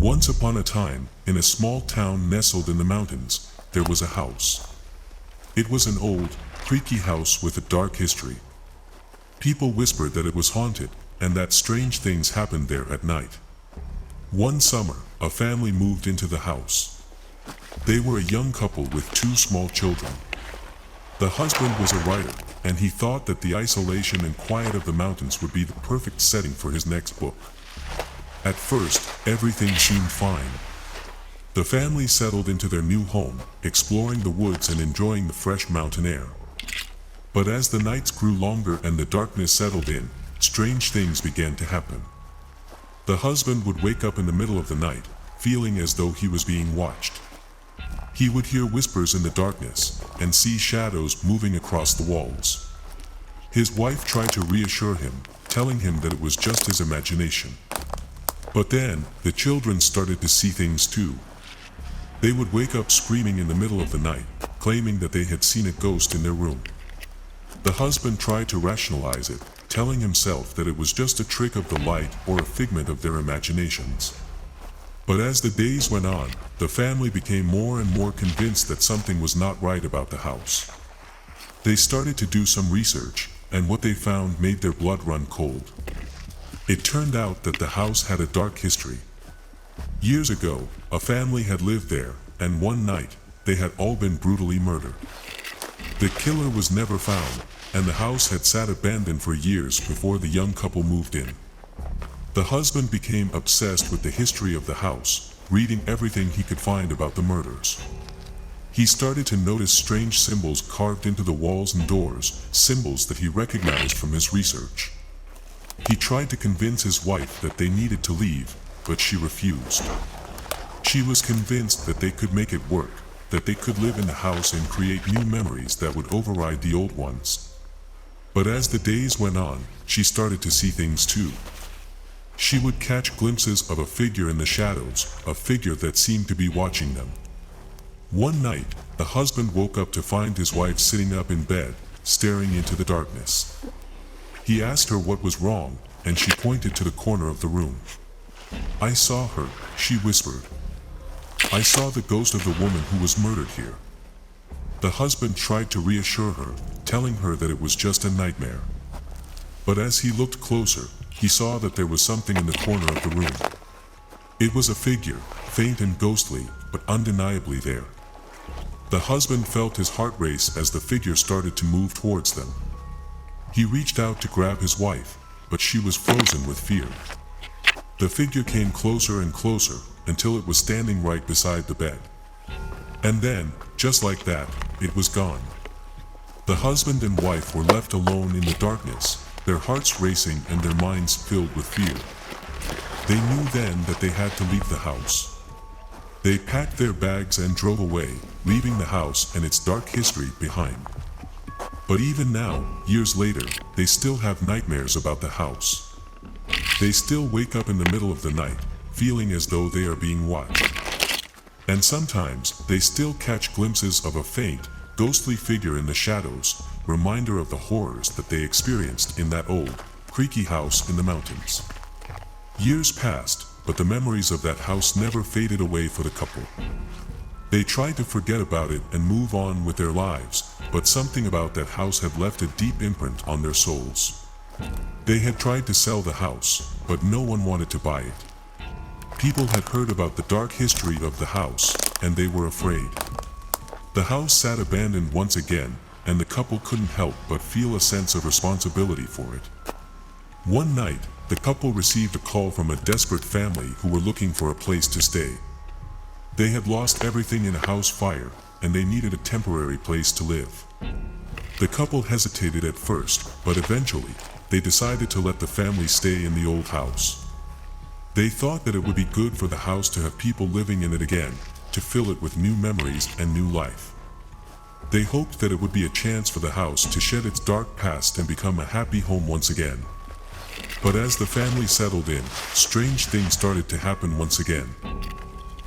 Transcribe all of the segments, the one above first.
Once upon a time, in a small town nestled in the mountains, there was a house. It was an old, creaky house with a dark history. People whispered that it was haunted, and that strange things happened there at night. One summer, a family moved into the house. They were a young couple with two small children. The husband was a writer, and he thought that the isolation and quiet of the mountains would be the perfect setting for his next book. At first, everything seemed fine. The family settled into their new home, exploring the woods and enjoying the fresh mountain air. But as the nights grew longer and the darkness settled in, strange things began to happen. The husband would wake up in the middle of the night, feeling as though he was being watched. He would hear whispers in the darkness, and see shadows moving across the walls. His wife tried to reassure him, telling him that it was just his imagination. But then, the children started to see things too. They would wake up screaming in the middle of the night, claiming that they had seen a ghost in their room. The husband tried to rationalize it, telling himself that it was just a trick of the light or a figment of their imaginations. But as the days went on, the family became more and more convinced that something was not right about the house. They started to do some research, and what they found made their blood run cold. It turned out that the house had a dark history. Years ago, a family had lived there, and one night, they had all been brutally murdered. The killer was never found, and the house had sat abandoned for years before the young couple moved in. The husband became obsessed with the history of the house, reading everything he could find about the murders. He started to notice strange symbols carved into the walls and doors, symbols that he recognized from his research. He tried to convince his wife that they needed to leave, but she refused. She was convinced that they could make it work, that they could live in the house and create new memories that would override the old ones. But as the days went on, she started to see things too. She would catch glimpses of a figure in the shadows, a figure that seemed to be watching them. One night, the husband woke up to find his wife sitting up in bed, staring into the darkness. He asked her what was wrong, and she pointed to the corner of the room. "I saw her," she whispered. "I saw the ghost of the woman who was murdered here." The husband tried to reassure her, telling her that it was just a nightmare. But as he looked closer, he saw that there was something in the corner of the room. It was a figure, faint and ghostly, but undeniably there. The husband felt his heart race as the figure started to move towards them. He reached out to grab his wife, but she was frozen with fear. The figure came closer and closer, until it was standing right beside the bed. And then, just like that, it was gone. The husband and wife were left alone in the darkness, their hearts racing and their minds filled with fear. They knew then that they had to leave the house. They packed their bags and drove away, leaving the house and its dark history behind. But even now, years later, they still have nightmares about the house. They still wake up in the middle of the night, feeling as though they are being watched. And sometimes, they still catch glimpses of a faint, ghostly figure in the shadows, reminder of the horrors that they experienced in that old, creaky house in the mountains. Years passed, but the memories of that house never faded away for the couple. They tried to forget about it and move on with their lives, but something about that house had left a deep imprint on their souls. They had tried to sell the house, but no one wanted to buy it. People had heard about the dark history of the house, and they were afraid. The house sat abandoned once again, and the couple couldn't help but feel a sense of responsibility for it. One night, the couple received a call from a desperate family who were looking for a place to stay. They had lost everything in a house fire, and they needed a temporary place to live. The couple hesitated at first, but eventually, they decided to let the family stay in the old house. They thought that it would be good for the house to have people living in it again, to fill it with new memories and new life. They hoped that it would be a chance for the house to shed its dark past and become a happy home once again. But as the family settled in, strange things started to happen once again.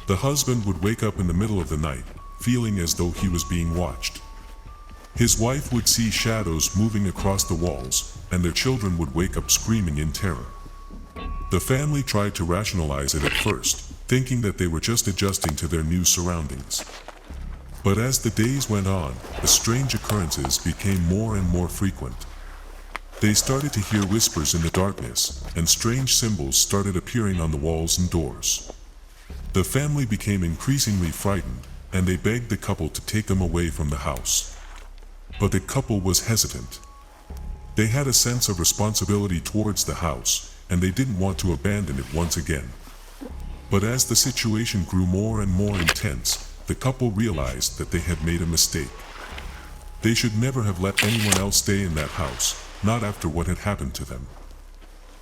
The husband would wake up in the middle of the night, feeling as though he was being watched. His wife would see shadows moving across the walls, and their children would wake up screaming in terror. The family tried to rationalize it at first, thinking that they were just adjusting to their new surroundings. But as the days went on, the strange occurrences became more and more frequent. They started to hear whispers in the darkness, and strange symbols started appearing on the walls and doors. The family became increasingly frightened, and they begged the couple to take them away from the house. But the couple was hesitant. They had a sense of responsibility towards the house, and they didn't want to abandon it once again. But as the situation grew more and more intense, the couple realized that they had made a mistake. They should never have let anyone else stay in that house, not after what had happened to them.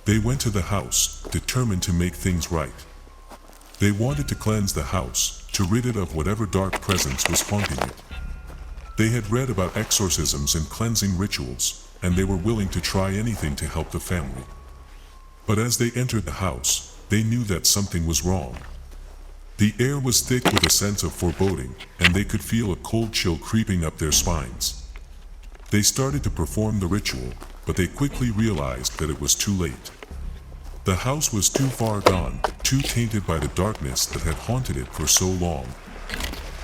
They went to the house, determined to make things right. They wanted to cleanse the house, to rid it of whatever dark presence was haunting it. They had read about exorcisms and cleansing rituals, and they were willing to try anything to help the family. But as they entered the house, they knew that something was wrong. The air was thick with a sense of foreboding, and they could feel a cold chill creeping up their spines. They started to perform the ritual, but they quickly realized that it was too late. The house was too far gone, too tainted by the darkness that had haunted it for so long.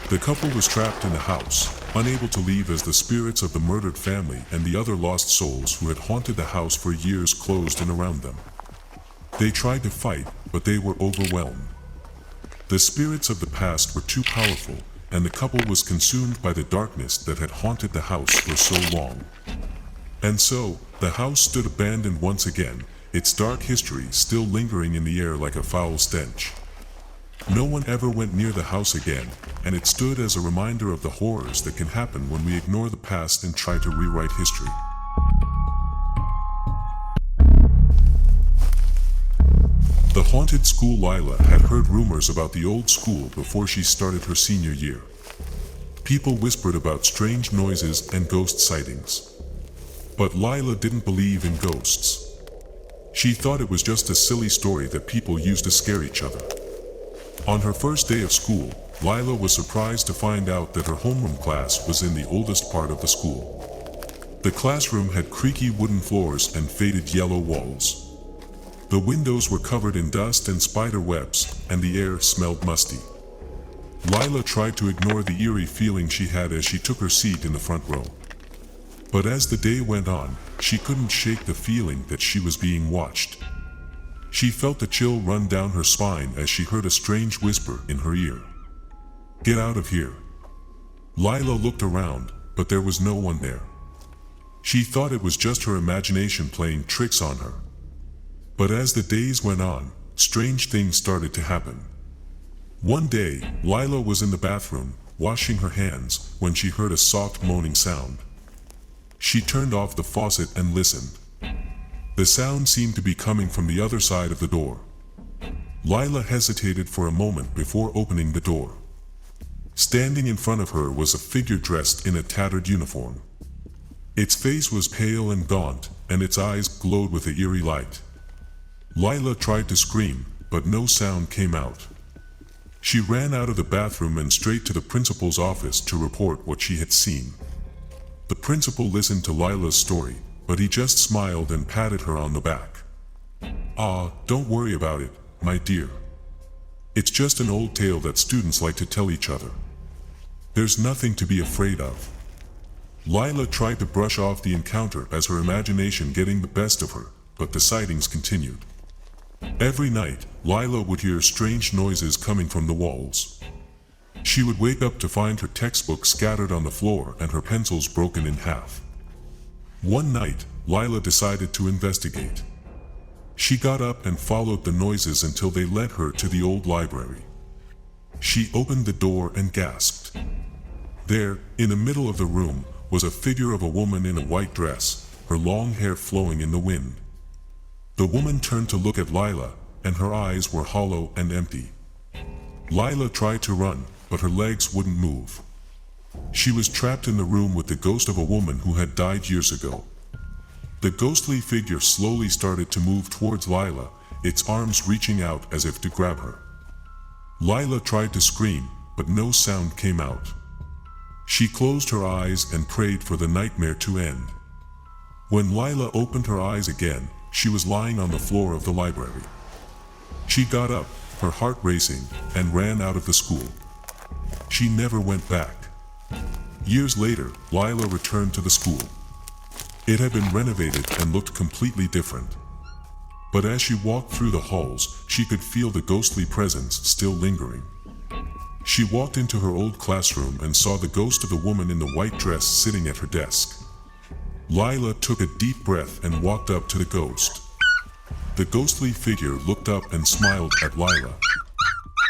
The couple was trapped in the house, unable to leave as the spirits of the murdered family and the other lost souls who had haunted the house for years closed in around them. They tried to fight, but they were overwhelmed. The spirits of the past were too powerful, and the couple was consumed by the darkness that had haunted the house for so long. And so, the house stood abandoned once again, its dark history still lingering in the air like a foul stench. No one ever went near the house again, and it stood as a reminder of the horrors that can happen when we ignore the past and try to rewrite history. The haunted school. Lila had heard rumors about the old school before she started her senior year. People whispered about strange noises and ghost sightings. But Lila didn't believe in ghosts. She thought it was just a silly story that people used to scare each other. On her first day of school, Lila was surprised to find out that her homeroom class was in the oldest part of the school. The classroom had creaky wooden floors and faded yellow walls. The windows were covered in dust and spider webs, and the air smelled musty. Lila tried to ignore the eerie feeling she had as she took her seat in the front row. But as the day went on, she couldn't shake the feeling that she was being watched. She felt a chill run down her spine as she heard a strange whisper in her ear. "Get out of here." Lila looked around, but there was no one there. She thought it was just her imagination playing tricks on her. But as the days went on, strange things started to happen. One day, Lila was in the bathroom, washing her hands, when she heard a soft moaning sound. She turned off the faucet and listened. The sound seemed to be coming from the other side of the door. Lila hesitated for a moment before opening the door. Standing in front of her was a figure dressed in a tattered uniform. Its face was pale and gaunt, and its eyes glowed with an eerie light. Lila tried to scream, but no sound came out. She ran out of the bathroom and straight to the principal's office to report what she had seen. The principal listened to Lila's story, but he just smiled and patted her on the back. "Ah, don't worry about it, my dear. It's just an old tale that students like to tell each other. There's nothing to be afraid of." Lila tried to brush off the encounter as her imagination getting the best of her, but the sightings continued. Every night, Lila would hear strange noises coming from the walls. She would wake up to find her textbooks scattered on the floor and her pencils broken in half. One night, Lila decided to investigate. She got up and followed the noises until they led her to the old library. She opened the door and gasped. There, in the middle of the room, was a figure of a woman in a white dress, her long hair flowing in the wind. The woman turned to look at Lila, and her eyes were hollow and empty. Lila tried to run, but her legs wouldn't move. She was trapped in the room with the ghost of a woman who had died years ago. The ghostly figure slowly started to move towards Lila, its arms reaching out as if to grab her. Lila tried to scream, but no sound came out. She closed her eyes and prayed for the nightmare to end. When Lila opened her eyes again, she was lying on the floor of the library. She got up, her heart racing, and ran out of the school. She never went back. Years later, Lila returned to the school. It had been renovated and looked completely different. But as she walked through the halls, she could feel the ghostly presence still lingering. She walked into her old classroom and saw the ghost of the woman in the white dress sitting at her desk. Lila took a deep breath and walked up to the ghost. The ghostly figure looked up and smiled at Lila.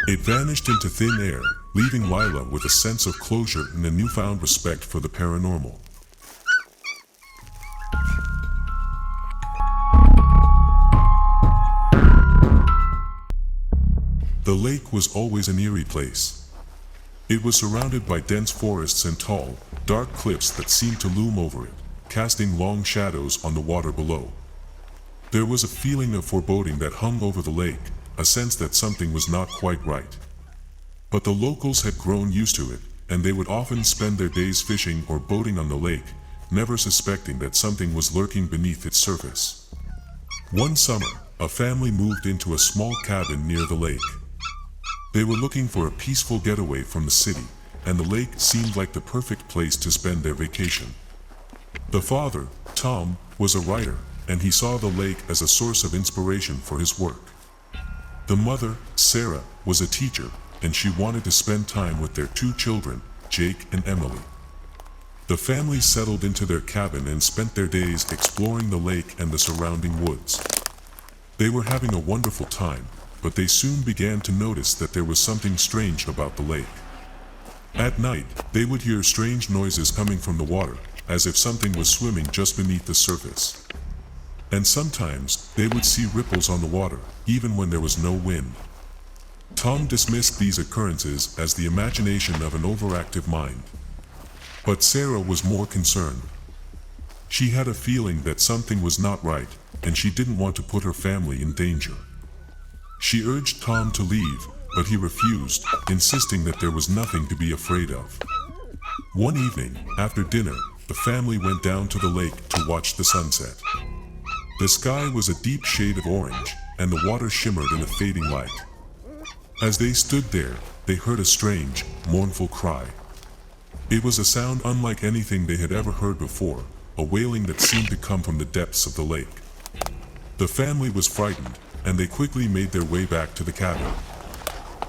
It vanished into thin air, leaving Lila with a sense of closure and a newfound respect for the paranormal. The lake was always an eerie place. It was surrounded by dense forests and tall, dark cliffs that seemed to loom over it, casting long shadows on the water below. There was a feeling of foreboding that hung over the lake, a sense that something was not quite right. But the locals had grown used to it, and they would often spend their days fishing or boating on the lake, never suspecting that something was lurking beneath its surface. One summer, a family moved into a small cabin near the lake. They were looking for a peaceful getaway from the city, and the lake seemed like the perfect place to spend their vacation. The father, Tom, was a writer, and he saw the lake as a source of inspiration for his work. The mother, Sarah, was a teacher, and she wanted to spend time with their two children, Jake and Emily. The family settled into their cabin and spent their days exploring the lake and the surrounding woods. They were having a wonderful time, but they soon began to notice that there was something strange about the lake. At night, they would hear strange noises coming from the water, as if something was swimming just beneath the surface. And sometimes, they would see ripples on the water, even when there was no wind. Tom dismissed these occurrences as the imagination of an overactive mind. But Sarah was more concerned. She had a feeling that something was not right, and she didn't want to put her family in danger. She urged Tom to leave, but he refused, insisting that there was nothing to be afraid of. One evening, after dinner, the family went down to the lake to watch the sunset. The sky was a deep shade of orange, and the water shimmered in a fading light. As they stood there, they heard a strange, mournful cry. It was a sound unlike anything they had ever heard before, a wailing that seemed to come from the depths of the lake. The family was frightened, and they quickly made their way back to the cabin.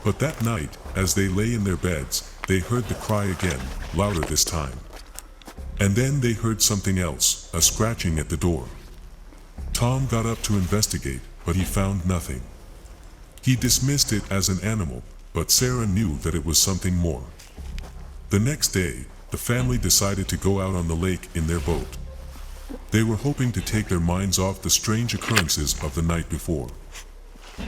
But that night, as they lay in their beds, they heard the cry again, louder this time. And then they heard something else, a scratching at the door. Tom got up to investigate, but he found nothing. He dismissed it as an animal, but Sarah knew that it was something more. The next day, the family decided to go out on the lake in their boat. They were hoping to take their minds off the strange occurrences of the night before.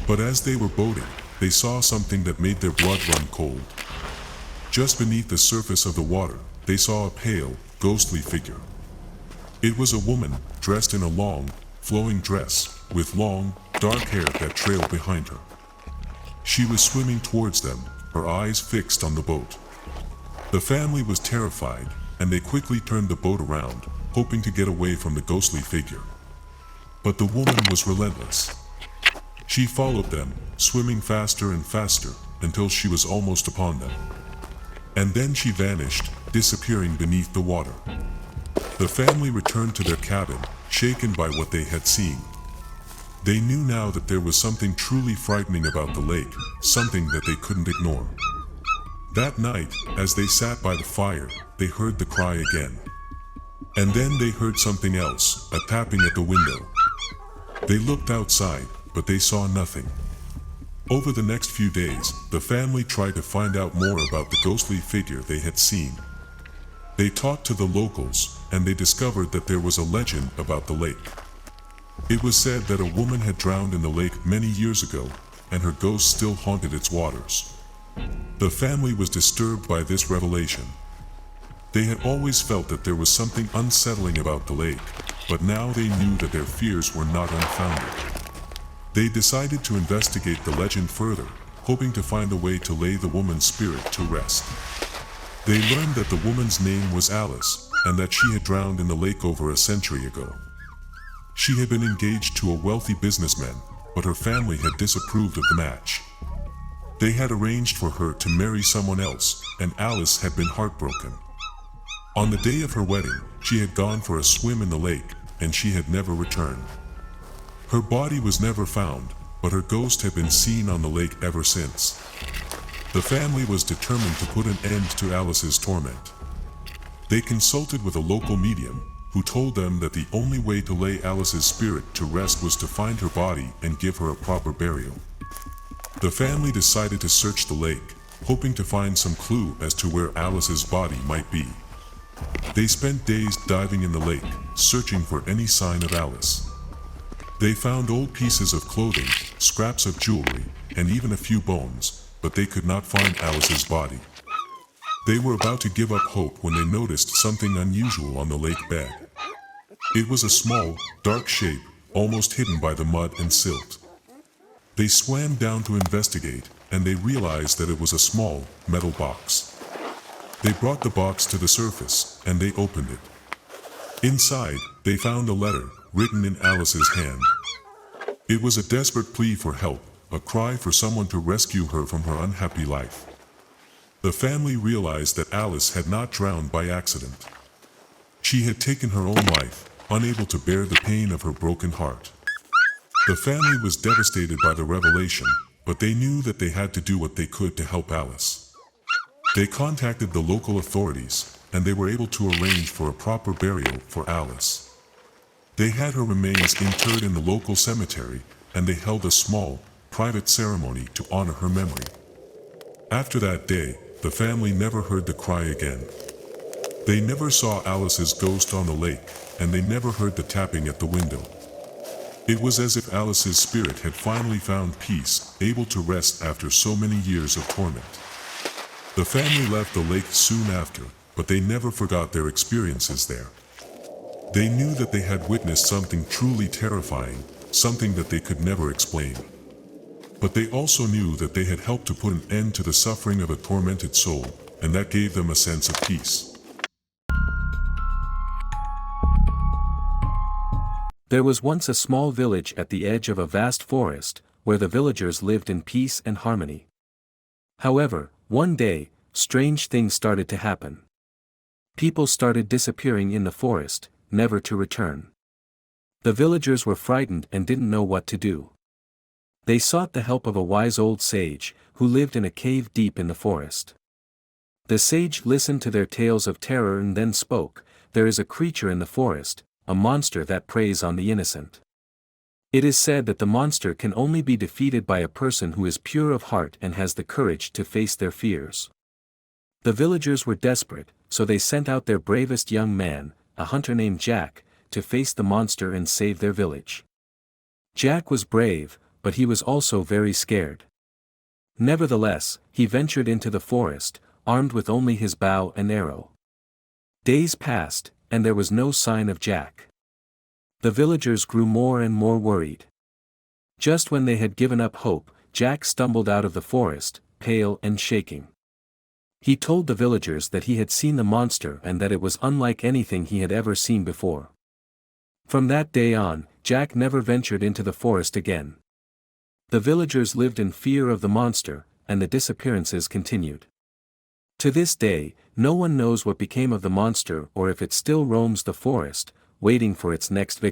But as they were boating, they saw something that made their blood run cold. Just beneath the surface of the water, they saw a pale, ghostly figure. It was a woman, dressed in a long, flowing dress, with long, dark hair that trailed behind her. She was swimming towards them, her eyes fixed on the boat. The family was terrified, and they quickly turned the boat around, hoping to get away from the ghostly figure. But the woman was relentless. She followed them, swimming faster and faster, until she was almost upon them. And then she vanished, disappearing beneath the water. The family returned to their cabin, shaken by what they had seen. They knew now that there was something truly frightening about the lake, something that they couldn't ignore. That night, as they sat by the fire, they heard the cry again. And then they heard something else, a tapping at the window. They looked outside, but they saw nothing. Over the next few days, the family tried to find out more about the ghostly figure they had seen. They talked to the locals, and they discovered that there was a legend about the lake. It was said that a woman had drowned in the lake many years ago, and her ghost still haunted its waters. The family was disturbed by this revelation. They had always felt that there was something unsettling about the lake, but now they knew that their fears were not unfounded. They decided to investigate the legend further, hoping to find a way to lay the woman's spirit to rest. They learned that the woman's name was Alice, and that she had drowned in the lake over a century ago. She had been engaged to a wealthy businessman, but her family had disapproved of the match. They had arranged for her to marry someone else, and Alice had been heartbroken. On the day of her wedding, she had gone for a swim in the lake, and she had never returned. Her body was never found, but her ghost had been seen on the lake ever since. The family was determined to put an end to Alice's torment. They consulted with a local medium, who told them that the only way to lay Alice's spirit to rest was to find her body and give her a proper burial. The family decided to search the lake, hoping to find some clue as to where Alice's body might be. They spent days diving in the lake, searching for any sign of Alice. They found old pieces of clothing, scraps of jewelry, and even a few bones, but they could not find Alice's body. They were about to give up hope when they noticed something unusual on the lake bed. It was a small, dark shape, almost hidden by the mud and silt. They swam down to investigate, and they realized that it was a small, metal box. They brought the box to the surface, and they opened it. Inside, they found a letter, written in Alice's hand. It was a desperate plea for help, a cry for someone to rescue her from her unhappy life. The family realized that Alice had not drowned by accident. She had taken her own life, unable to bear the pain of her broken heart. The family was devastated by the revelation, but they knew that they had to do what they could to help Alice. They contacted the local authorities, and they were able to arrange for a proper burial for Alice. They had her remains interred in the local cemetery, and they held a small, private ceremony to honor her memory. After that day, the family never heard the cry again. They never saw Alice's ghost on the lake, and they never heard the tapping at the window. It was as if Alice's spirit had finally found peace, able to rest after so many years of torment. The family left the lake soon after, but they never forgot their experiences there. They knew that they had witnessed something truly terrifying, something that they could never explain. But they also knew that they had helped to put an end to the suffering of a tormented soul, and that gave them a sense of peace. There was once a small village at the edge of a vast forest, where the villagers lived in peace and harmony. However, one day, strange things started to happen. People started disappearing in the forest, never to return. The villagers were frightened and didn't know what to do. They sought the help of a wise old sage, who lived in a cave deep in the forest. The sage listened to their tales of terror and then spoke, "There is a creature in the forest, a monster that preys on the innocent. It is said that the monster can only be defeated by a person who is pure of heart and has the courage to face their fears." The villagers were desperate, so they sent out their bravest young man, a hunter named Jack, to face the monster and save their village. Jack was brave, but he was also very scared. Nevertheless, he ventured into the forest, armed with only his bow and arrow. Days passed, and there was no sign of Jack. The villagers grew more and more worried. Just when they had given up hope, Jack stumbled out of the forest, pale and shaking. He told the villagers that he had seen the monster and that it was unlike anything he had ever seen before. From that day on, Jack never ventured into the forest again. The villagers lived in fear of the monster, and the disappearances continued. To this day, no one knows what became of the monster or if it still roams the forest, waiting for its next victim.